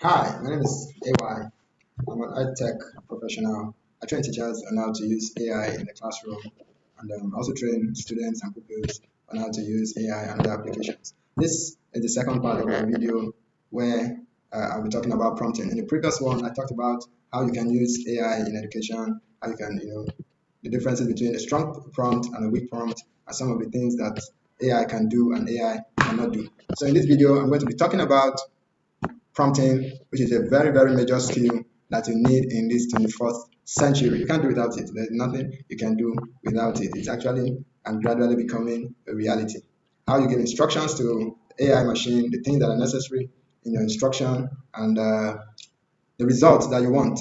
Hi, my name is AY. I'm an ed tech professional. I train teachers on how to use AI in the classroom and also train students and pupils on how to use AI and other applications. This is the second part of my video where I'll be talking about prompting. In the previous one, I talked about how you can use AI in education, how you can, the differences between a strong prompt and a weak prompt, and some of the things that AI can do and AI cannot do. So in this video, I'm going to be talking about prompting, which is a very, very major skill that you need in this 21st century. You can't do without it. There's nothing you can do without it. It's actually and gradually becoming a reality. How you give instructions to AI machine, the things that are necessary in your instruction, and the results that you want.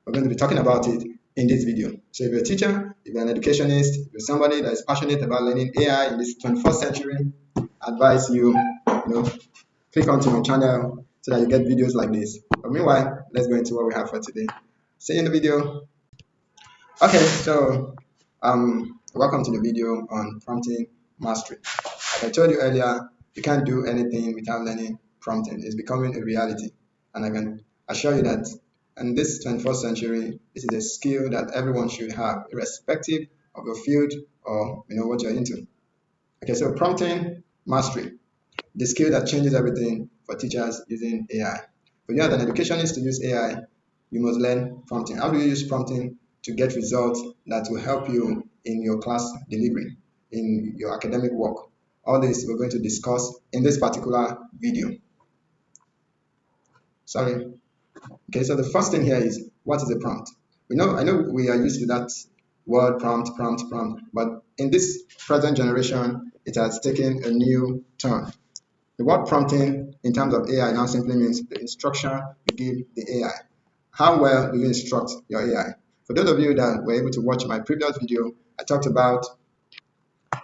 We're going to be talking about it in this video. So if you're a teacher, if you're an educationist, if you're somebody that is passionate about learning AI in this 21st century, I advise you, click onto my channel so that you get videos like this. But meanwhile, let's go into what we have for today. See you in the video. Okay, so welcome to the video on prompting mastery. Like I told you earlier, you can't do anything without learning prompting. It's becoming a reality. And I can assure you that in this 21st century, this is a skill that everyone should have, irrespective of your field or what you're into. Okay, so prompting mastery, the skill that changes everything for teachers using AI. For you as an educationist to use AI, you must learn prompting. How do you use prompting to get results that will help you in your class delivery, in your academic work? All this we're going to discuss in this particular video. Sorry. Okay, so the first thing here is, what is a prompt? I know we are used to that word prompt, but in this present generation, it has taken a new turn. The word prompting in terms of AI now simply means the instruction you give the AI. How well do you instruct your AI? For those of you that were able to watch my previous video, I talked about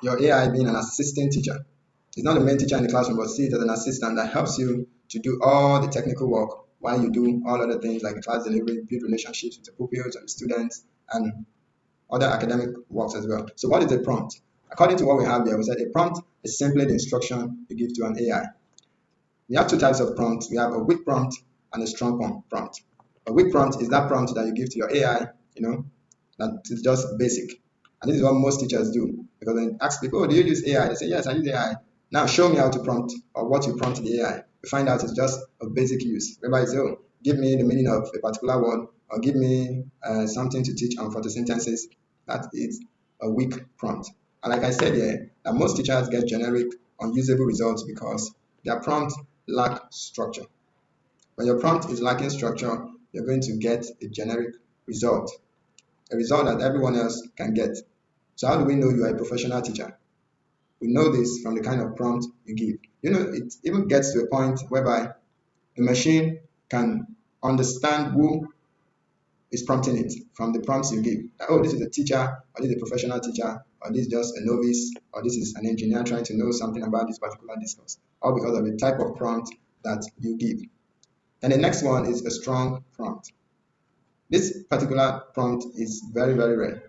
your AI being an assistant teacher. It's not the main teacher in the classroom, but see it as an assistant that helps you to do all the technical work while you do all other things like class delivery, build relationships with the pupils and the students, and other academic works as well. So what is a prompt? According to what we have here, we said a prompt is simply the instruction you give to an AI. We have two types of prompts. We have a weak prompt and a strong prompt. A weak prompt is that prompt that you give to your AI, that is just basic. And this is what most teachers do. Because when you ask people, oh, do you use AI? They say, yes, I use AI. Now show me how to prompt or what you prompt the AI. You find out it's just a basic use. Whereby it's, oh, give me the meaning of a particular word or give me something to teach on photosynthesis. That is a weak prompt. And like I said here, that most teachers get generic, unusable results because their prompt lack structure. When your prompt is lacking structure, you're going to get a generic result, a result that everyone else can get. So how do we know you are a professional teacher? We know this from the kind of prompt you give. It even gets to a point whereby the machine can understand who is prompting it from the prompts you give. Like, oh, this is a teacher, or this is a professional teacher, or this is just a novice, or this is an engineer trying to know something about this particular discourse, all because of the type of prompt that you give. And the next one is a strong prompt. This particular prompt is very, very rare,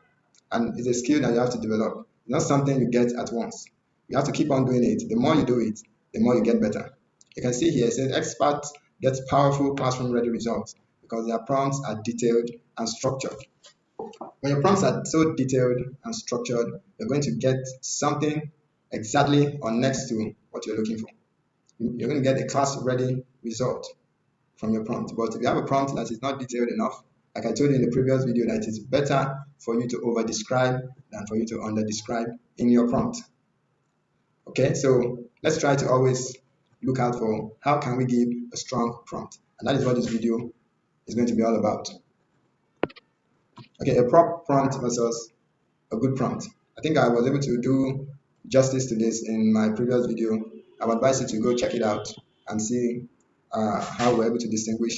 and it's a skill that you have to develop. It's not something you get at once. You have to keep on doing it. The more you do it, the more you get better. You can see here it says experts get powerful classroom-ready results because their prompts are detailed and structured. When your prompts are so detailed and structured, you're going to get something exactly or next to what you're looking for. You're going to get a class-ready result from your prompt. But if you have a prompt that is not detailed enough, like I told you in the previous video, that it is better for you to over describe than for you to under describe in your prompt. Okay, so let's try to always look out for how can we give a strong prompt. And that is what this video is going to be all about. Okay, a prompt versus a good prompt. I think I was able to do justice to this in my previous video. I would advise you to go check it out and see how we're able to distinguish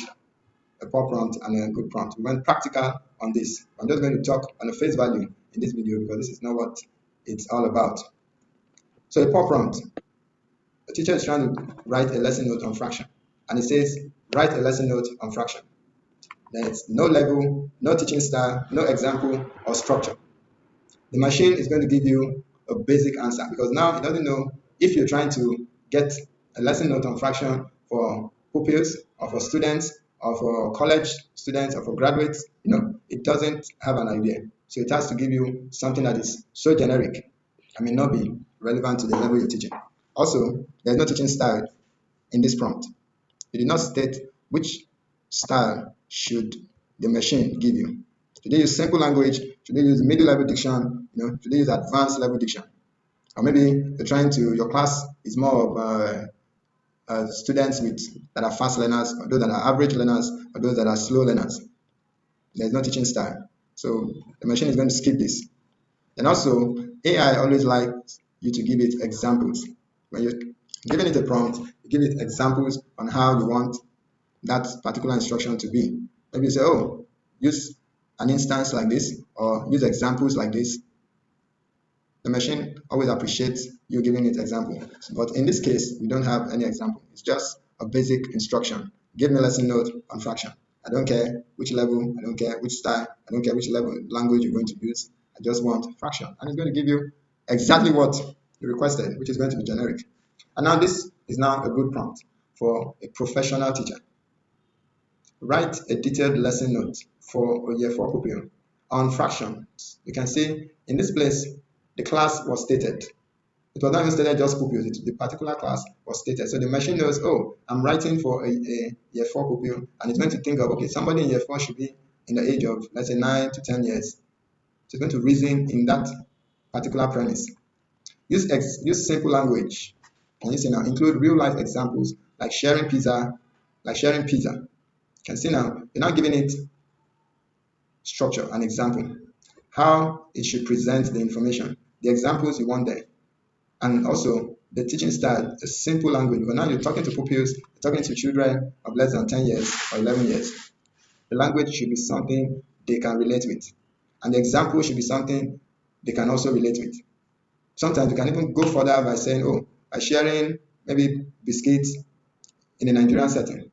a poor prompt and a good prompt. We went practical on this. I'm just going to talk on the face value in this video because this is not what it's all about. So a poor prompt, the teacher is trying to write a lesson note on fraction, and it says write a lesson note on fraction. There's no level, no teaching style, no example or structure. The machine is going to give you a basic answer because now it doesn't know if you're trying to get a lesson note on fraction for pupils or for students, or for college students, or for graduates. It doesn't have an idea. So it has to give you something that is so generic and may not be relevant to the level you're teaching. Also, there's no teaching style in this prompt. It did not state which style should the machine give you. Should they use simple language? Should they use middle level diction? Should they use advanced level diction? Or maybe your class is more of students that are fast learners, or those that are average learners, or those that are slow learners. There's no teaching style. So the machine is going to skip this. And also, AI always likes you to give it examples. When you're giving it a prompt, you give it examples on how you want that particular instruction to be. Maybe you say, oh, use an instance like this, or use examples like this. The machine always appreciates you giving it example. But in this case, we don't have any example. It's just a basic instruction. Give me a lesson note on fraction. I don't care which level, I don't care which style, I don't care which level language you're going to use. I just want fraction. And it's going to give you exactly what you requested, which is going to be generic. And now this is now a good prompt for a professional teacher. Write a detailed lesson note for a year 4 pupil on fractions. You can see in this place, the class was stated. It was not even stated just pupils, the particular class was stated. So the machine knows, oh, I'm writing for a year 4 pupil, and it's going to think of, okay, somebody in year 4 should be in the age of, let's say, 9 to 10 years. So it's going to reason in that particular premise. Use simple language. And you see now, include real life examples like sharing pizza. You can see now, you're now giving it structure, an example, how it should present the information, the examples you want there. And also the teaching style, a simple language. Because now you're talking to pupils, you're talking to children of less than 10 years or 11 years. The language should be something they can relate with. And the example should be something they can also relate with. Sometimes you can even go further by saying, oh, by sharing maybe biscuits in a Nigerian setting.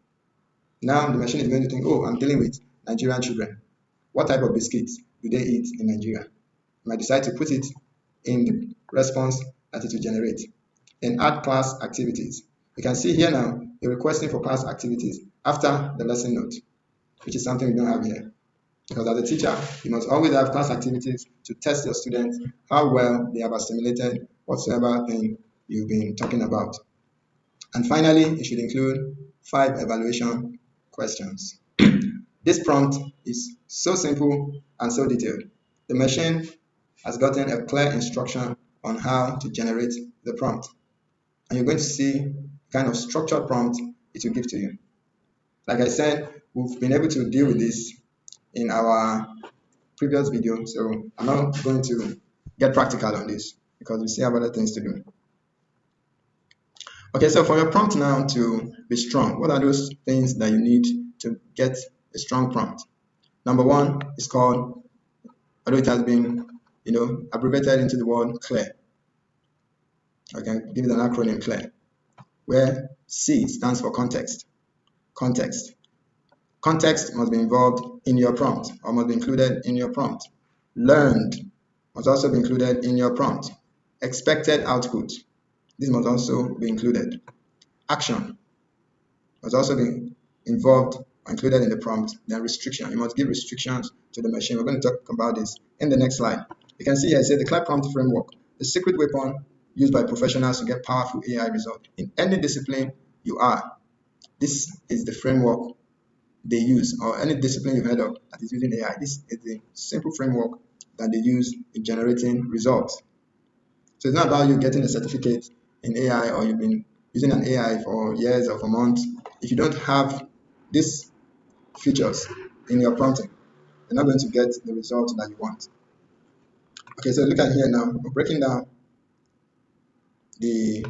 Now the machine is going to think, oh, I'm dealing with Nigerian children. What type of biscuits do they eat in Nigeria? You might decide to put it in the response that it will generate. Then add class activities. You can see here now, you're requesting for class activities after the lesson note, which is something we don't have here. Because as a teacher, you must always have class activities to test your students how well they have assimilated whatsoever thing you've been talking about. And finally, it should include 5 evaluation questions. This prompt is so simple and so detailed. The machine has gotten a clear instruction on how to generate the prompt. And you're going to see the kind of structured prompt it will give to you. Like I said, we've been able to deal with this in our previous video, so I'm not going to get practical on this because we still have other things to do. Okay, so for your prompt now to be strong, what are those things that you need to get a strong prompt? Number 1 is called, although it has been abbreviated into the word CLAIR. I can give it an acronym, CLAIR, where C stands for context. Context. Context must be involved in your prompt, or must be included in your prompt. Learned must also be included in your prompt. Expected output. This must also be included. Action must also be involved or included in the prompt. Then restriction. You must give restrictions to the machine. We're going to talk about this in the next slide. You can see here, it says the CLAIR prompt framework, the secret weapon used by professionals to get powerful AI results in any discipline you are. This is the framework they use, or any discipline you've heard of that is using AI. This is the simple framework that they use in generating results. So it's not about you getting a certificate in AI, or you've been using an AI for years or for months. If you don't have these features in your prompting, you're not going to get the result that you want. Okay, so look at here now. We're breaking down the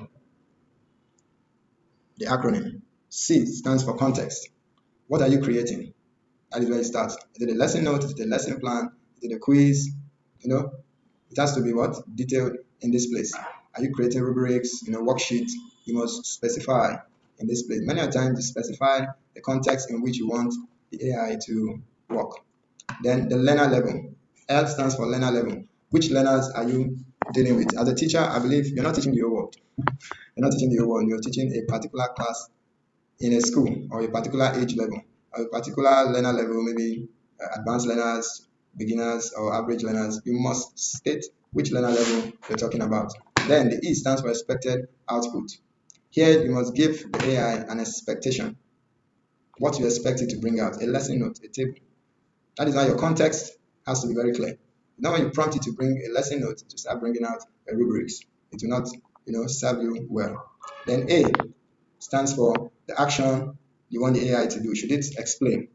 acronym. C stands for context. What are you creating? That is where it starts. Is it a lesson note? Is it a lesson plan? Is it a quiz? It has to be what? Detailed in this place. Are you creating rubrics, worksheets? You must specify in this place. Many times you specify the context in which you want the AI to work. Then the learner level. L stands for learner level. Which learners are you dealing with? As a teacher, I believe you're not teaching the whole world. You're not teaching the whole world. You're teaching a particular class in a school or a particular age level or a particular learner level, maybe advanced learners, beginners, or average learners, you must state which learner level you're talking about. Then the E stands for expected output. Here you must give the AI an expectation, what you expect it to bring out, a lesson note, a table. That is why your context has to be very clear. Now when you prompt it to bring a lesson note to start bringing out a rubrics, it will not serve you well. Then A stands for the action you want the AI to do. Should it explain?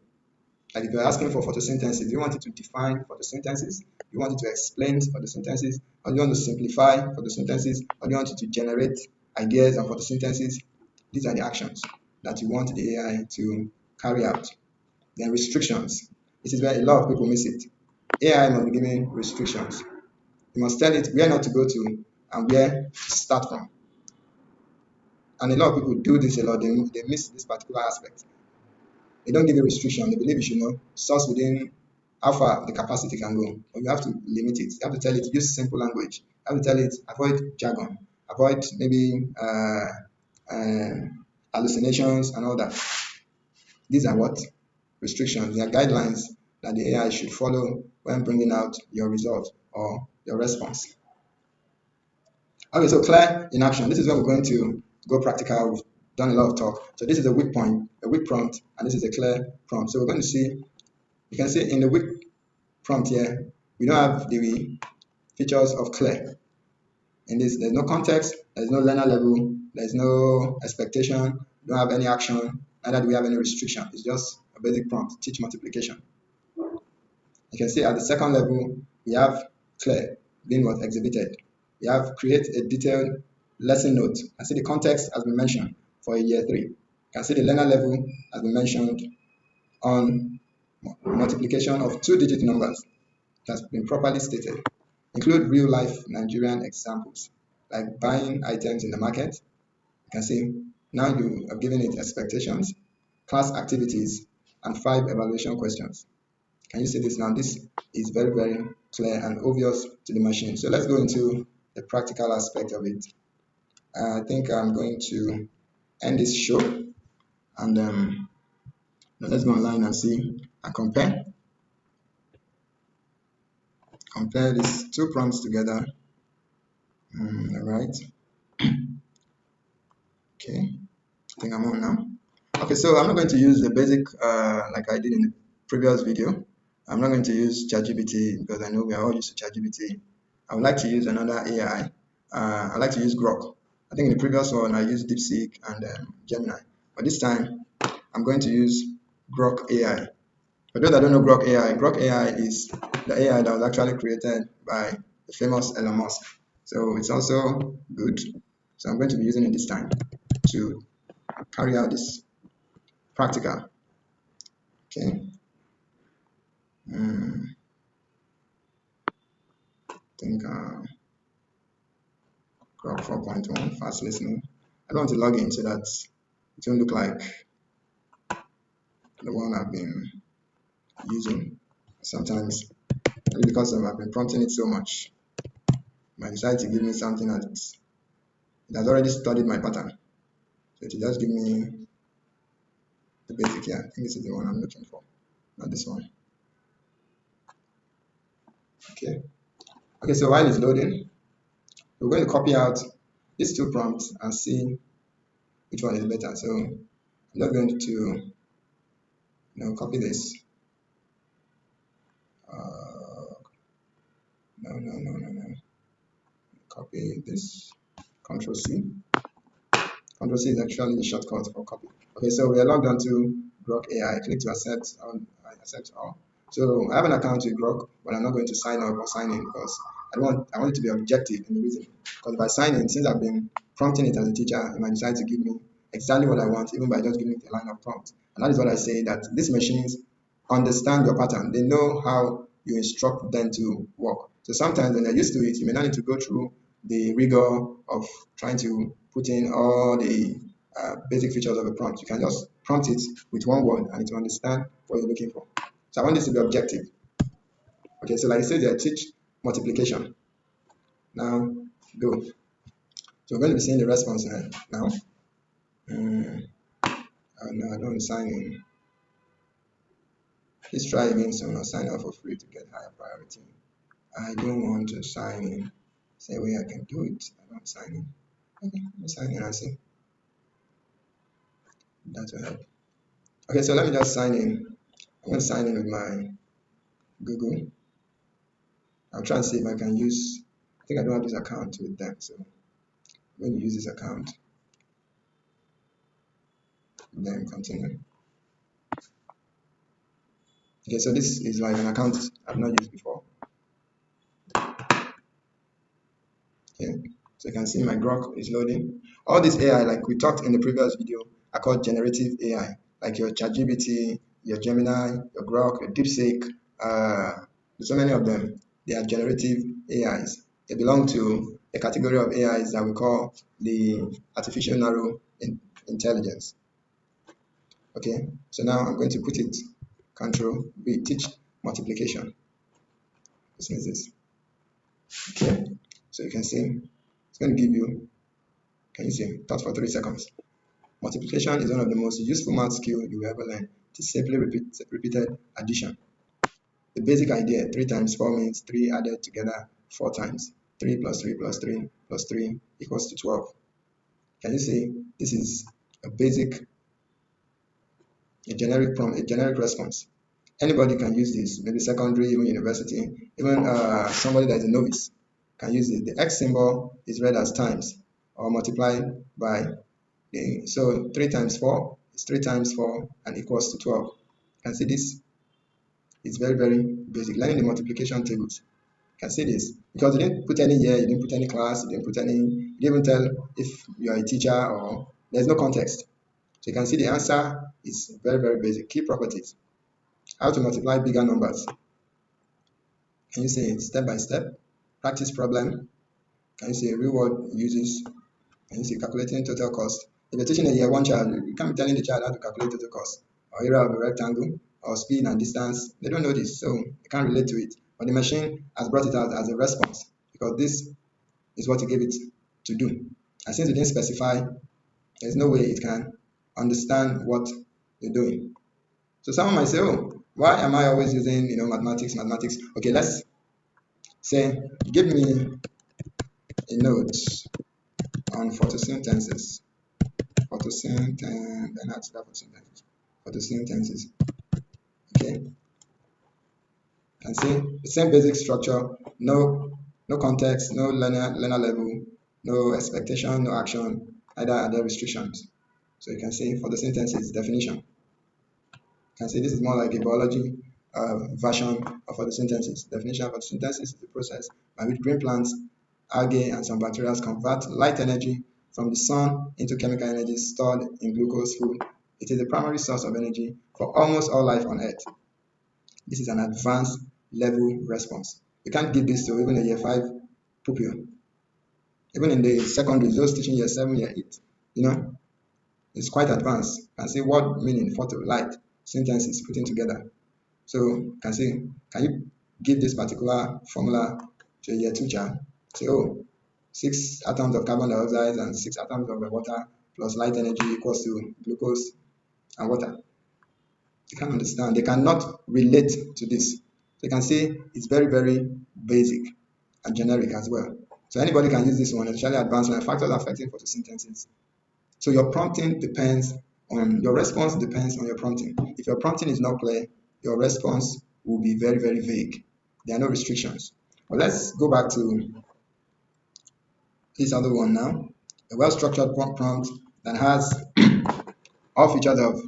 Like if you're asking for photosynthesis, do you want it to define photosynthesis? Do you want it to explain photosynthesis? Or do you want to simplify photosynthesis? Or do you want it to generate ideas on photosynthesis? These are the actions that you want the AI to carry out. Then restrictions. This is where a lot of people miss it. AI must be given restrictions. You must tell it where not to go to and where to start from. And a lot of people do this a lot. They miss this particular aspect. They don't give a restriction. They believe you should know source within how far the capacity can go. But you have to limit it. You have to tell it use simple language. You have to tell it avoid jargon, avoid maybe hallucinations and all that. These are what restrictions. They are guidelines that the AI should follow when bringing out your result or your response. Okay, so clear in action. This is where we're going to go practical. We've done a lot of talk. So this is a weak point, a weak prompt, and this is a clear prompt. So we're going to see, you can see in the weak prompt here, we don't have the features of clear. In this, there's no context, there's no learner level, there's no expectation, we don't have any action, neither do we have any restriction. It's just a basic prompt, teach multiplication. You can see at the second level, we have clear, being what exhibited. We have create a detailed lesson note. You can see the context has been mentioned for year 3. You can see the learner level has been mentioned on multiplication of 2-digit numbers. It has been properly stated. Include real-life Nigerian examples, like buying items in the market. You can see now you have given it expectations, class activities, and 5 evaluation questions. Can you see this now? This is very, very clear and obvious to the machine. So let's go into the practical aspect of it. I think I'm going to end this show and let's go online and see and compare these 2 prompts together. All right. Okay. I think I'm on now. Okay, so I'm not going to use the basic like I did in the previous video. I'm not going to use ChatGPT because I know we are all used to ChatGPT. I would like to use another AI. I like to use Grok. I think in the previous one I used DeepSeek and Gemini, but this time I'm going to use Grok AI. For those that don't know Grok AI is the AI that was actually created by the famous Elon Musk. So it's also good. So I'm going to be using it this time to carry out this practical. Okay. I think Grok 4.1 fast listening. I don't want to log in so that it won't look like the one I've been using. Sometimes, maybe because I've been prompting it so much, it might decide to give me something that it has already studied my pattern. So it just give me the basic here. I think this is the one I'm looking for, not this one. Okay. Okay, so while it's loading, we're going to copy out these 2 prompts and see which one is better. So I'm not going to copy this. No. Copy this. Control C. Control C is actually the shortcut for copy. Okay, so we are logged onto Grok AI. Click to accept. Accept all. So I have an account with Grok, but I'm not going to sign up or sign in because I want it to be objective in the reason. Because if I sign in, since I've been prompting it as a teacher, it might decide to give me exactly what I want, even by just giving it a line of prompt. And that is what I say, that these machines understand your pattern. They know how you instruct them to work. So sometimes when they're used to it, you may not need to go through the rigor of trying to put in all the basic features of a prompt. You can just prompt it with one word and it will understand what you're looking for. So I want this to be objective. Okay, so like I said, they teach multiplication. Now, go. So we're going to be seeing the response now. no, I don't sign in. Please try again soon or sign up for free to get higher priority. I don't want to sign in. Say way I can do it. I don't sign in. Okay, let me sign in and see. That will help. Okay, so let me just sign in. I'm going to sign in with my Google. I'll try and see if I can use, I think I don't have this account with them, so I'm going to use this account. Then continue. Okay, so this is like an account I've not used before. Okay, so you can see my Grok is loading. All this AI, like we talked in the previous video, are called generative AI, like your ChatGPT, your Gemini, your Grok, your DeepSeek. There's so many of them. They are generative AIs. They belong to a category of AIs that we call the artificial narrow intelligence. Okay, so now I'm going to put it control V, teach multiplication. This means this. Okay, so you can see it's going to give you, can you see, thought for 3 seconds. Multiplication is one of the most useful math skill you will ever learn. It is simply repeated addition. The basic idea, 3 times 4 means 3 added together 4 times. 3 plus 3 plus 3 plus 3 equals to 12. Can you see this is a basic, a generic prompt, a generic response. Anybody can use this, maybe secondary, even university, even somebody that is a novice can use it. The X symbol is read as times or multiplied by the, so 3 times 4 is 3 times 4 and equals to 12. You can see this is very, very basic. Learning the multiplication tables. You can see this because you didn't put any year, you didn't put any class, you didn't put any, you didn't even tell if you are a teacher or there's no context. So you can see the answer is very, very basic. Key properties. How to multiply bigger numbers. Can you see it step by step? Practice problem. Can you see real world uses? Can you see calculating total cost? If you're teaching a year one child, you can't be telling the child how to calculate total cost or area of a rectangle or speed and distance. They don't know this, so they can't relate to it. But the machine has brought it out as a response because this is what you gave it to do. And since you didn't specify, there's no way it can understand what you're doing. So someone might say, oh, why am I always using mathematics? Okay, let's say give me a note on photosynthesis. Photosynthesis. Okay. And see the same basic structure, no context, no learner level, no expectation, no action, either other restrictions. So you can see photosynthesis definition. You can see this is more like a biology version of photosynthesis. Definition of photosynthesis is the process by which green plants, algae, and some bacteria convert light energy from the sun into chemical energy stored in glucose food. It is the primary source of energy for almost all life on Earth. This is an advanced level response. You can't give this to even a year 5 pupil. Even in the secondary, those teaching year 7, year 8, it's quite advanced. You can see what meaning photo, light, synthesis putting together. So you can see, can you give this particular formula to a year 2 child? Say, oh, 6 atoms of carbon dioxide and 6 atoms of water plus light energy equals to glucose and water. They can't understand. They cannot relate to this. So you can see it's very, very basic and generic as well. So anybody can use this one, especially advanced learning factors affecting photosynthesis. So your prompting depends on, your response depends on your prompting. If your prompting is not clear, your response will be very, very vague. There are no restrictions. But let's go back to this other one now. A well-structured prompt that has all features of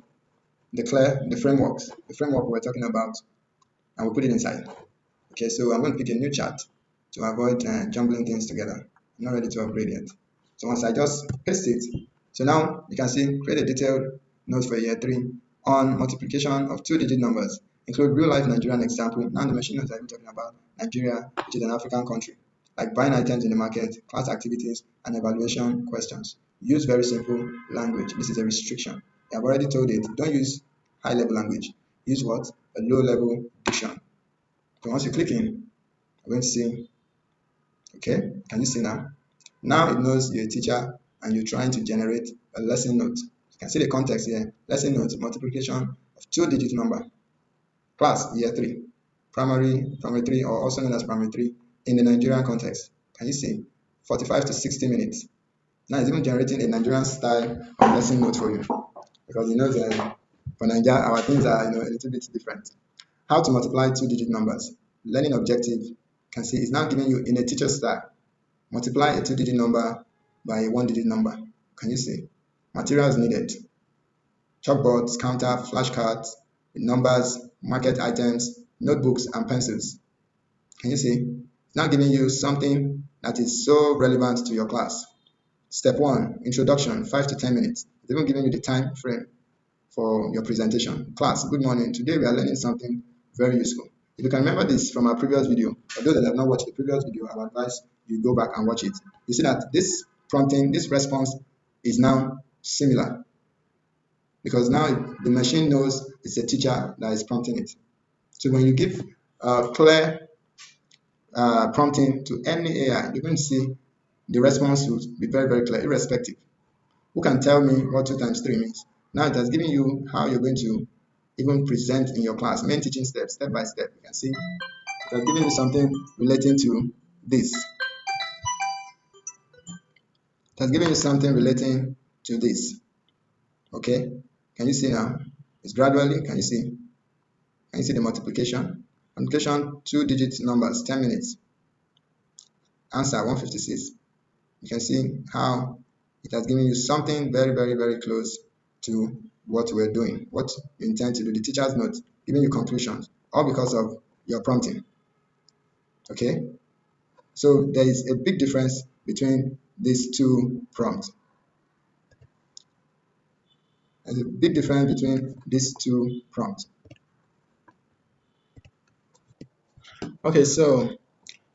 the framework we're talking about, and we'll put it inside. Okay, so I'm going to pick a new chart to avoid jumbling things together. I'm not ready to upgrade yet. So once I just paste it, so now you can see create a detailed note for year 3 on multiplication of 2-digit numbers. Include real-life Nigerian example. Now the machine knows that I'm talking about Nigeria, which is an African country, like buying items in the market, class activities, and evaluation questions. Use very simple language. This is a restriction. I've already told it, don't use high-level language. Use what? A low-level diction. So once you click in, I'm going to see, okay, can you see now? Now it knows you're a teacher and you're trying to generate a lesson note. You can see the context here. Lesson notes, multiplication of two-digit number. Class, year 3. Primary 3, or also known as primary 3 in the Nigerian context. Can you see? 45 to 60 minutes. Now it's even generating a Nigerian style of lesson note for you. Because you know that for Nigeria, our things are a little bit different. How to multiply two-digit numbers. Learning objective. Can see it's now giving you in a teacher style. Multiply a two-digit number by a one-digit number. Can you see? Materials needed. Chalkboards, counter, flashcards, numbers, market items, notebooks, and pencils. Can you see? It's now giving you something that is so relevant to your class. Step 1, introduction, 5 to 10 minutes. It's even giving you the time frame for your presentation. Class, good morning. Today we are learning something very useful. If you can remember this from our previous video, for those that have not watched the previous video, I would advise you go back and watch it. You see that this prompting, this response is now similar because now the machine knows it's a teacher that is prompting it. So when you give clear prompting to any AI, you're going to see the response will be very, very clear, irrespective. Who can tell me what 2 times 3 means? Now it has given you how you're going to even present in your class, main teaching steps, step by step. You can see it has given you something relating to this. It has given you something relating to this. Okay? Can you see now? It's gradually, can you see? Can you see the multiplication? Multiplication, two-digit numbers, 10 minutes. Answer 156. You can see how it has given you something very, very, very close to what we're doing, what you intend to do. The teacher's note, giving you conclusions, all because of your prompting. Okay? So there is a big difference between these two prompts. There's a big difference between these two prompts. Okay, so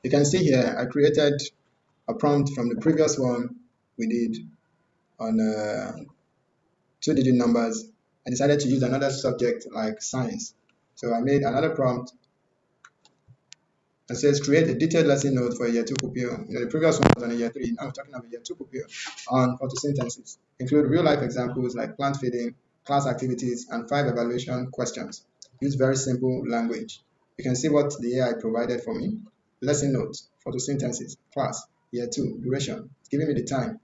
you can see here I created a prompt from the previous one we did on two-digit numbers. I decided to use another subject like science. So I made another prompt that says create a detailed lesson note for a year 2 pupil. The previous one was on a year 3. Now we're talking about a year 2 pupil on photosynthesis. Include real-life examples like plant feeding, class activities, and 5 evaluation questions. Use very simple language. You can see what the AI provided for me. Lesson notes, photosynthesis, class, year 2, duration. It's giving me the time.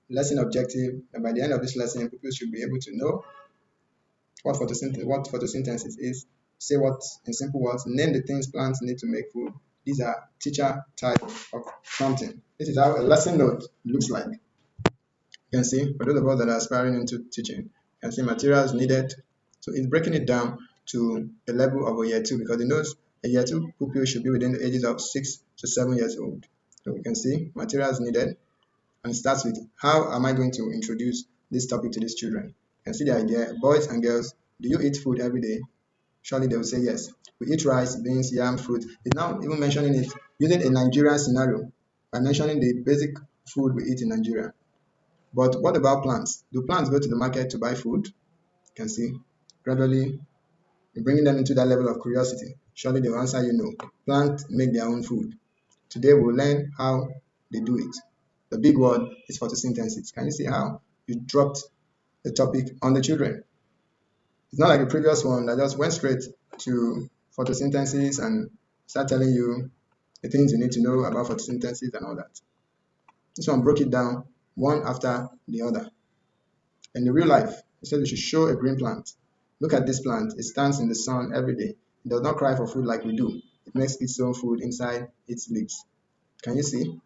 Lesson objective, and by the end of this lesson, pupils should be able to know what photosynthesis is, say what in simple words, name the things plants need to make food. These are teacher type of prompting. This is how a lesson note looks like. You can see, for those of us that are aspiring into teaching, you can see materials needed. So it's breaking it down to the level of a year 2 because it knows a year 2 pupil should be within the ages of 6 to 7 years old. So you can see materials needed, and it starts with how am I going to introduce this topic to these children. You can see the idea, boys and girls, do you eat food every day? Surely they will say yes. We eat rice, beans, yam, fruit. It's now even mentioning it using a Nigerian scenario by mentioning the basic food we eat in Nigeria. But what about plants? Do plants go to the market to buy food? You can see gradually you're bringing them into that level of curiosity. Surely they will answer you no. Plants make their own food. Today we'll learn how they do it. The big word is photosynthesis. Can you see how you dropped the topic on the children? It's not like the previous one that just went straight to photosynthesis and start telling you the things you need to know about photosynthesis and all that. This one broke it down one after the other. In the real life, it said we should show a green plant. Look at this plant. It stands in the sun every day. It does not cry for food like we do. It makes its own food inside its leaves. Can you see?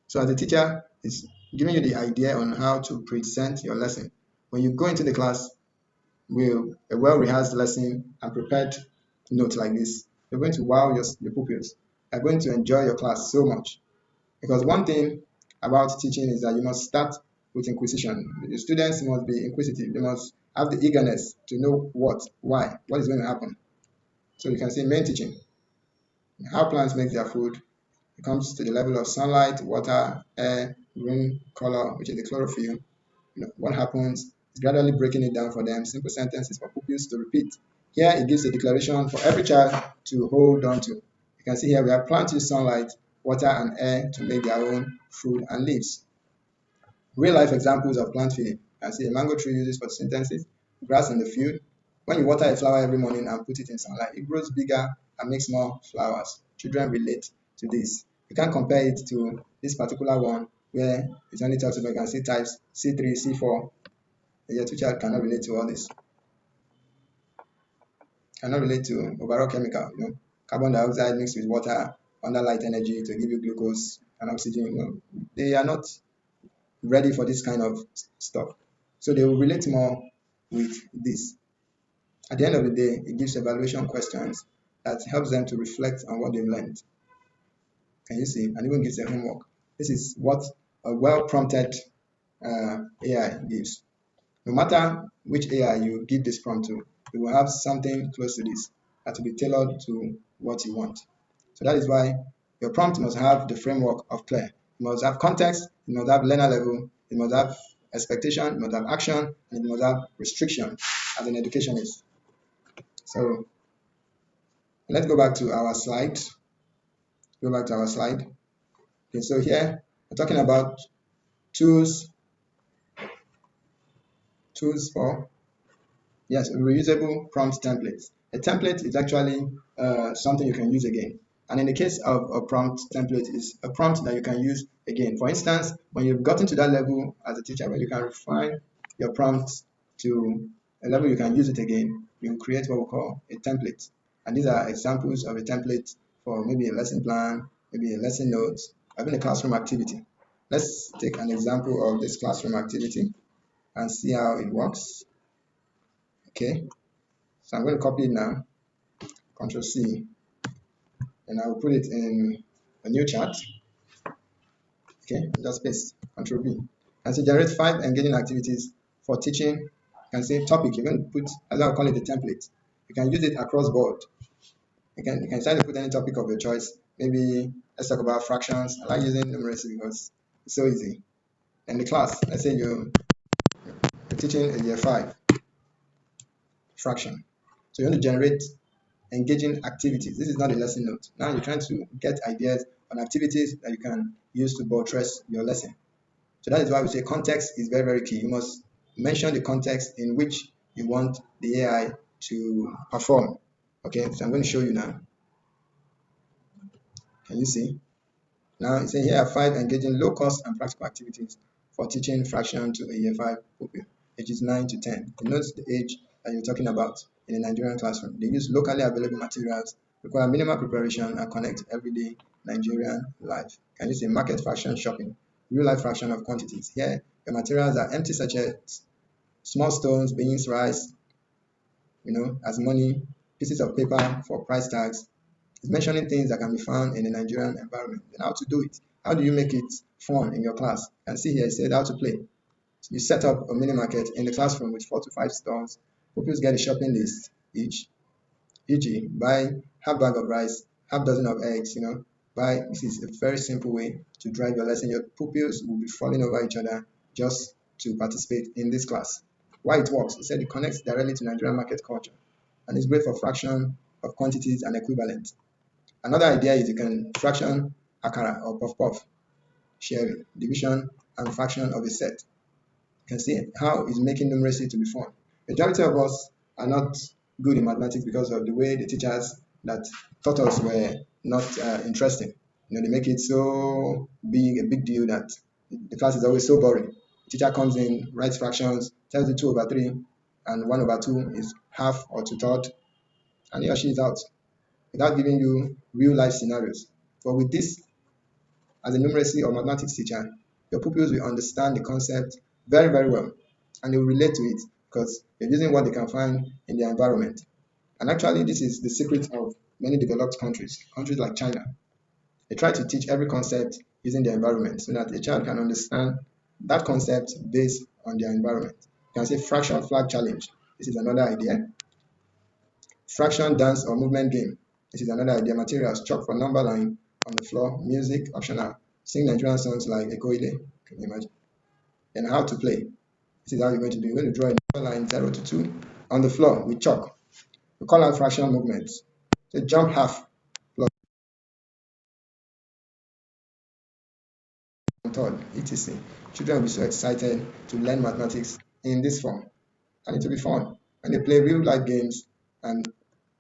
So as a teacher, it's giving you the idea on how to present your lesson. When you go into the class with a well-rehearsed lesson and prepared notes like this, you're going to wow your pupils. You're going to enjoy your class so much. Because one thing about teaching is that you must start with inquisition. The students must be inquisitive. They must have the eagerness to know what, why, what is going to happen. So you can see main teaching, how plants make their food. It comes to the level of sunlight, water, air, green color, which is the chlorophyll. What happens is gradually breaking it down for them. Simple sentences for pupils to repeat. Here it gives a declaration for every child to hold on to. You can see here we have plants use sunlight, water, and air to make their own food and leaves. Real life examples of plant feeding. can see a mango tree uses photosynthesis, grass in the field. When you water a flower every morning and put it in sunlight, it grows bigger and makes more flowers. Children relate to this. You can't compare it to this particular one where it only talks about, you can see types C3, C4. Your two child cannot relate to all this. Cannot relate to overall chemical, carbon dioxide mixed with water under light energy to give you glucose and oxygen. They are not ready for this kind of stuff. So they will relate more with this. At the end of the day, it gives evaluation questions that helps them to reflect on what they've learned. Can you see? And even gives them homework. This is what a well-prompted AI gives. No matter which AI you give this prompt to, you will have something close to this that will be tailored to what you want. So that is why your prompt must have the framework of CLAIR. It must have context, it must have learner level, it must have expectation, it must have action, and it must have restriction as an educationist. So let's go back to our slide. Go back to our slide. Okay, so here we're talking about tools for reusable prompt templates. A template is actually something you can use again. And in the case of a prompt template, is a prompt that you can use again. For instance, when you've gotten to that level as a teacher where you can refine your prompts to a level you can use it again, you create what we call a template. And these are examples of a template for maybe a lesson plan, maybe a lesson notes, or even a classroom activity. Let's take an example of this classroom activity and see how it works. Okay, so I'm going to copy it now, Control C, and I will put it in a new chat. Okay, just paste, Control V. And so generate 5 engaging activities for teaching. You can say topic, you're going to put, as I'll call it, a template. You can use it across board. You can decide to put any topic of your choice. Maybe let's talk about fractions. I like using numeracy because it's so easy. And the class, let's say you're teaching a year 5 fraction. So you want to generate engaging activities. This is not a lesson note. Now you're trying to get ideas on activities that you can use to buttress your lesson. So that is why we say context is very, very key. You must mention the context in which you want the AI to perform. Okay, so I'm going to show you now. Can you see? Now it's saying here are 5 engaging low-cost and practical activities for teaching fraction to a year 5 pupil, ages 9 to 10. You notice the age that you're talking about in a Nigerian classroom. They use locally available materials, require minimal preparation, and connect everyday Nigerian life. Can you see market fraction shopping, real-life fraction of quantities? Here, the materials are empty sachets, small stones, beans, rice, as money, pieces of paper for price tags. It's mentioning things that can be found in the Nigerian environment. Then how to do it. How do you make it fun in your class? You can see here it said how to play. So you set up a mini market in the classroom with 4 to 5 stalls. Pupils get a shopping list each, e.g., buy half bag of rice, half dozen of eggs, buy. This is a very simple way to drive your lesson. Your pupils will be falling over each other just to participate in this class. Why it works? It said it connects directly to Nigerian market culture and it's great for fraction of quantities and equivalent. Another idea is you can fraction akara or puff-puff, sharing, division, and fraction of a set. You can see how it's making numeracy to be fun. Majority of us are not good in mathematics because of the way the teachers that taught us were not interesting. They make it so big, a big deal that the class is always so boring. The teacher comes in, writes fractions, tells you 2 over 3, and 1 over 2 is half or 2/3, and he or she is out without giving you real life scenarios. But with this, as a numeracy or mathematics teacher, your pupils will understand the concept very, very well and they will relate to it because they're using what they can find in their environment. And actually, this is the secret of many developed countries like China. They try to teach every concept using their environment so that a child can understand that concept based on their environment. You can say fraction flag challenge. This is another idea. Fraction dance or movement game. This is another idea. Materials, chalk for number line on the floor, music, optional. Sing Nigerian songs like Ekoile. Can you imagine? And how to play. This is how you're going to do. You're going to draw a number line 0 to 2 on the floor with chalk. We call out fraction movements. So jump half plus 1/3, etc. Children will be so excited to learn mathematics in this form. And it will be fun. When you play real life games, and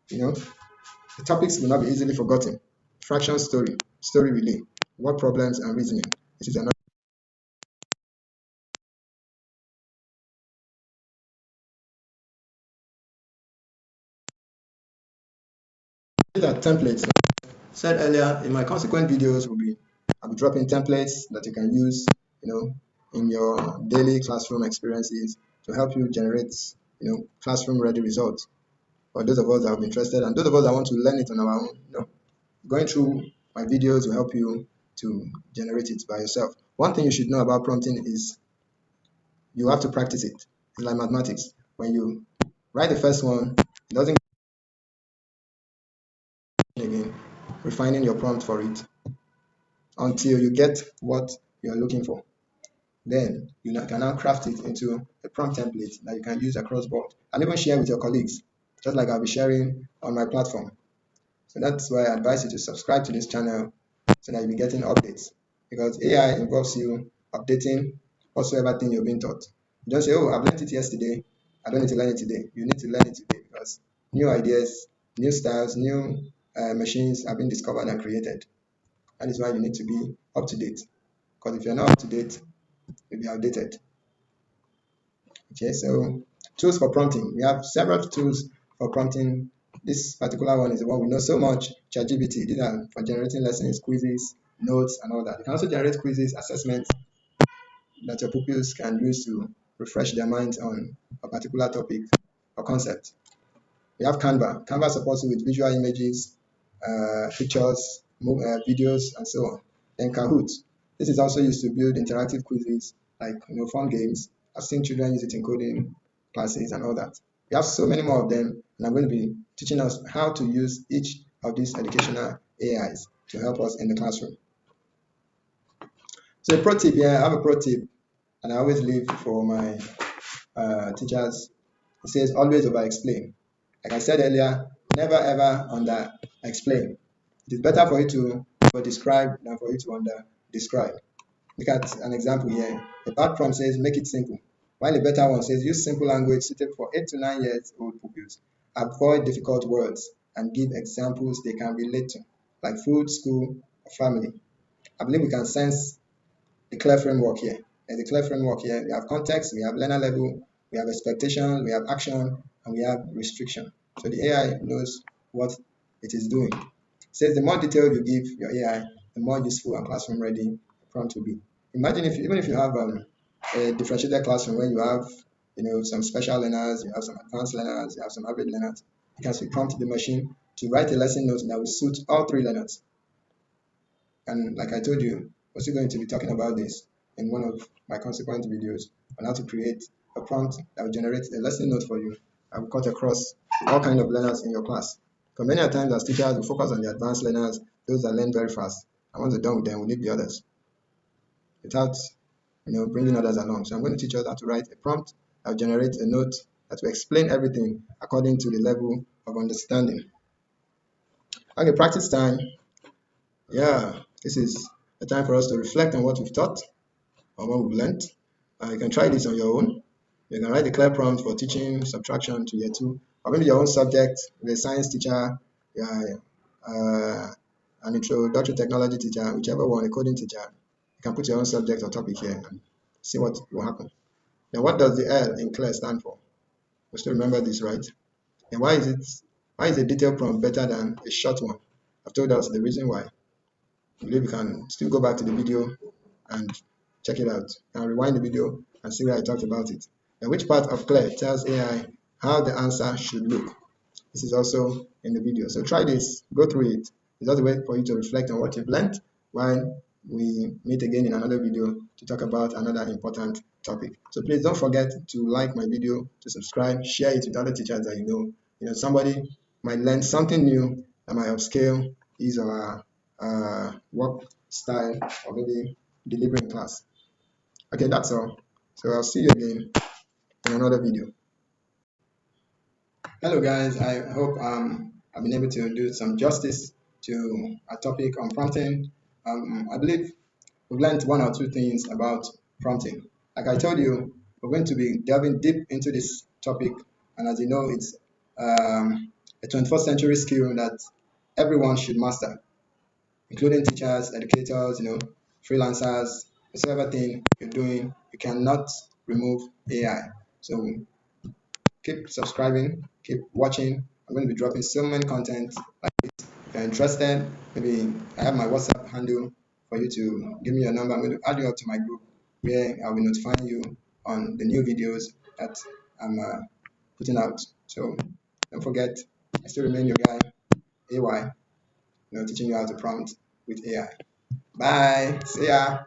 you know, the topics will not be easily forgotten. Fraction story, story relay, word problems and reasoning. It is another that templates. Said earlier, in my consequent videos I'll be dropping templates that you can use, you know, in your daily classroom experiences to help you generate, classroom ready results. For those of us that are interested and those of us that want to learn it on our own, going through my videos will help you to generate it by yourself. One thing you should know about prompting is you have to practice it. It's like mathematics. When you write the first one, it doesn't again, refining your prompt for it until you get what you're looking for. Then you can now craft it into a prompt template that you can use across board and even share with your colleagues, just like I'll be sharing on my platform. So that's why I advise you to subscribe to this channel so that you'll be getting updates. Because AI involves you updating whatsoever thing you're being taught. You don't say, oh, I've learned it yesterday. I don't need to learn it today. You need to learn it today because new ideas, new styles, new machines have been discovered and created. That is why you need to be up to date. Because if you're not up to date, you'll be outdated. Okay, so tools for prompting. We have several tools for prompting. This particular one is the one we know so much, ChatGPT. These are for generating lessons, quizzes, notes, and all that. You can also generate quizzes, assessments that your pupils can use to refresh their minds on a particular topic or concept. We have Canva. Canva supports you with visual images, pictures, videos, and so on. Then Kahoot. This is also used to build interactive quizzes like fun games. I've seen children use it in coding classes and all that. We have so many more of them, and I'm going to be teaching us how to use each of these educational AIs to help us in the classroom. So a pro tip here, I have a pro tip, and I always leave for my teachers. It says always over explain. Like I said earlier, never ever under explain. It is better for you to over describe than for you to under describe. Look at an example here. The bad prompt says make it simple, while the better one says use simple language suited for 8 to 9 years old pupils. Avoid difficult words and give examples they can relate to, like food, school, or family. I believe we can sense the clear framework here. There's a clear framework here. We have context, we have learner level, we have expectation, we have action, and we have restriction. So the AI knows what it is doing. It says the more detail you give your AI, the more useful and classroom ready the prompt will be. Imagine if even if you have a differentiated classroom where you have some special learners, you have some advanced learners, you have some average learners, you can still prompt the machine to write a lesson note that will suit all three learners. And like I told you, we're still going to be talking about this in one of my consequent videos on how to create a prompt that will generate a lesson note for you and will cut across all kinds of learners in your class. Because many times as teachers, we focus on the advanced learners, those that learn very fast. And once we're done with them, we need the others without bringing others along. So I'm going to teach us how to write a prompt that will generate a note that will explain everything according to the level of understanding. Okay, practice time. Yeah, this is a time for us to reflect on what we've taught or what we've learned. You can try this on your own. You can write a clear prompt for teaching subtraction to year 2, or maybe your own subject, a science teacher, an introductory technology teacher, whichever one, a coding teacher. You can put your own subject or topic here and see what will happen. Then what does the L in clear stand for? We still remember this, right? And why is a detailed prompt better than a short one? I've told us the reason why. I believe you can still go back to the video and check it out. You can rewind the video and see where I talked about it. And which part of Clear tells AI how the answer should look? This is also in the video. So try this, go through it. It's just a way for you to reflect on what you've learned while we meet again in another video to talk about another important topic. So please don't forget to like my video, to subscribe, share it with other teachers that you know. Somebody might learn something new that might upscale his or her work style or maybe delivering class. Okay, that's all. So I'll see you again in another video. Hello guys, I hope I've been able to do some justice to a topic on prompting. I believe we've learned one or two things about prompting. Like I told you, we're going to be delving deep into this topic. And as you know, it's a 21st century skill that everyone should master, including teachers, educators, freelancers, whatever thing you're doing. You cannot remove AI. So keep subscribing, keep watching. I'm going to be dropping so many content. If you're interested, maybe I have my WhatsApp handle for you to give me your number. I'm going to add you up to my group where I'll be notifying you on the new videos that I'm putting out. So don't forget, I still remain your guy, AY, teaching you how to prompt with AI. Bye. See ya.